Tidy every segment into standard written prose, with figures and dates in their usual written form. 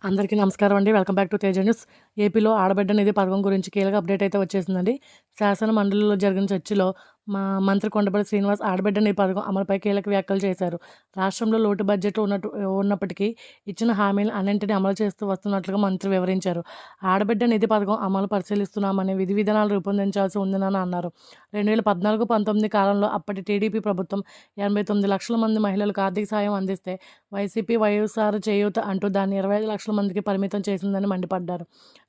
అందరికీ నమస్కారం అండి. Welcome back to Teja news. ఏపీలో ఆడబిడ్డ నిధి పథకం గురించి కీలక అప్డేట్ అయితే వచ్చేసిందండి. శాసన మండలిలో జరిగిన చర్చలో మంత్రి కొండపల్లి శ్రీనివాస్ ఆడబిడ్డ నిధి పథకం అమలుపై కీలక వ్యాఖ్యలు చేశారు. రాష్ట్రంలో లోటు బడ్జెట్ ఉన్నప్పటికీ ఇచ్చిన హామీలు అన్నింటినీ అమలు చేస్తూ వస్తున్నట్లుగా మంత్రి వివరించారు. ఆడబిడ్డ నిధి పథకం అమలు పరిశీలిస్తున్నామని, విధి విధానాలు రూపొందించాల్సి ఉందని అన్నారు. 2014-19 కాలంలో అప్పటి టీడీపీ ప్రభుత్వం 89 లక్షల మంది మహిళలకు ఆర్థిక సాయం అందిస్తే, వైసీపీ వైఎస్ఆర్ చేయూత అంటూ దాన్ని 25 లక్షల మందికి పరిమితం చేసిందని మండిపడ్డారు.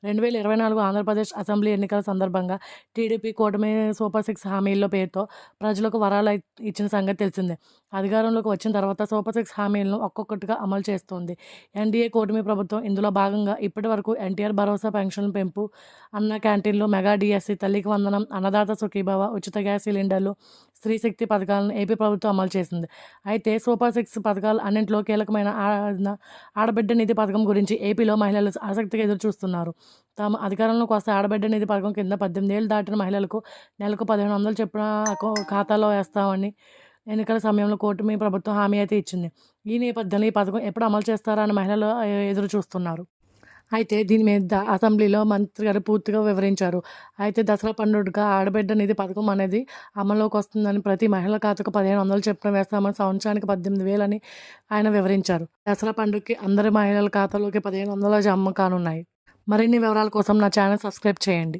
2024 ఆంధ్రప్రదేశ్ అసెంబ్లీ ఎన్నికల సందర్భంగా టీడీపీ కూటమి సూపర్ 6 హామీల్లో పేరుతో ప్రజలకు వరాలు ఇచ్చిన సంగతి తెలిసిందే. అధికారంలోకి వచ్చిన తర్వాత సూపర్ 6 హామీలను ఒక్కొక్కటిగా అమలు చేస్తోంది ఎన్డీఏ కూటమి ప్రభుత్వం. ఇందులో భాగంగా ఇప్పటి వరకు ఎన్టీఆర్ భరోసా, పెన్షన్ పెంపు, అన్న క్యాంటీన్లు, మెగా డిఎస్సి, తల్లికి వందనం, అన్నదాత సుఖీభవ, ఉచిత గ్యాస్ సిలిండర్లు, స్త్రీ శక్తి పథకాలను ఏపీ ప్రభుత్వం అమలు చేసింది. అయితే సూపర్ 6 పథకాలు అన్నింటిలో కీలకమైన ఆడబిడ్డ నిధి పథకం గురించి ఏపీలో మహిళలు ఆసక్తిగా ఎదురు చూస్తున్నారు. తాము అధికారంలోకి వస్తే ఆడబిడ్డ నిధి పథకం కింద 18 ఏళ్ళు దాటిన మహిళలకు నెలకు 1500 చొప్పున ఖాతాలో వేస్తామని ఎన్నికల సమయంలో కూటమి ప్రభుత్వం హామీ అయితే ఇచ్చింది. ఈ నేపథ్యంలో ఈ పథకం ఎప్పుడు అమలు చేస్తారా అని మహిళలు ఎదురు చూస్తున్నారు. అయితే దీని మీద అసెంబ్లీలో మంత్రి గారు పూర్తిగా వివరించారు. అయితే దసరా పండుగగా ఆడబిడ్డ నిధి పథకం అనేది అమల్లోకి వస్తుందని, ప్రతి మహిళ ఖాతాకు 1500 చొప్పున వేస్తామని, సంవత్సరానికి 18,000 అని ఆయన వివరించారు. దసరా పండుగకి అందరి మహిళల ఖాతాలోకి 1500 జమ కానున్నాయి. మరిన్ని వివరాల కోసం నా ఛానల్ సబ్స్క్రైబ్ చేయండి.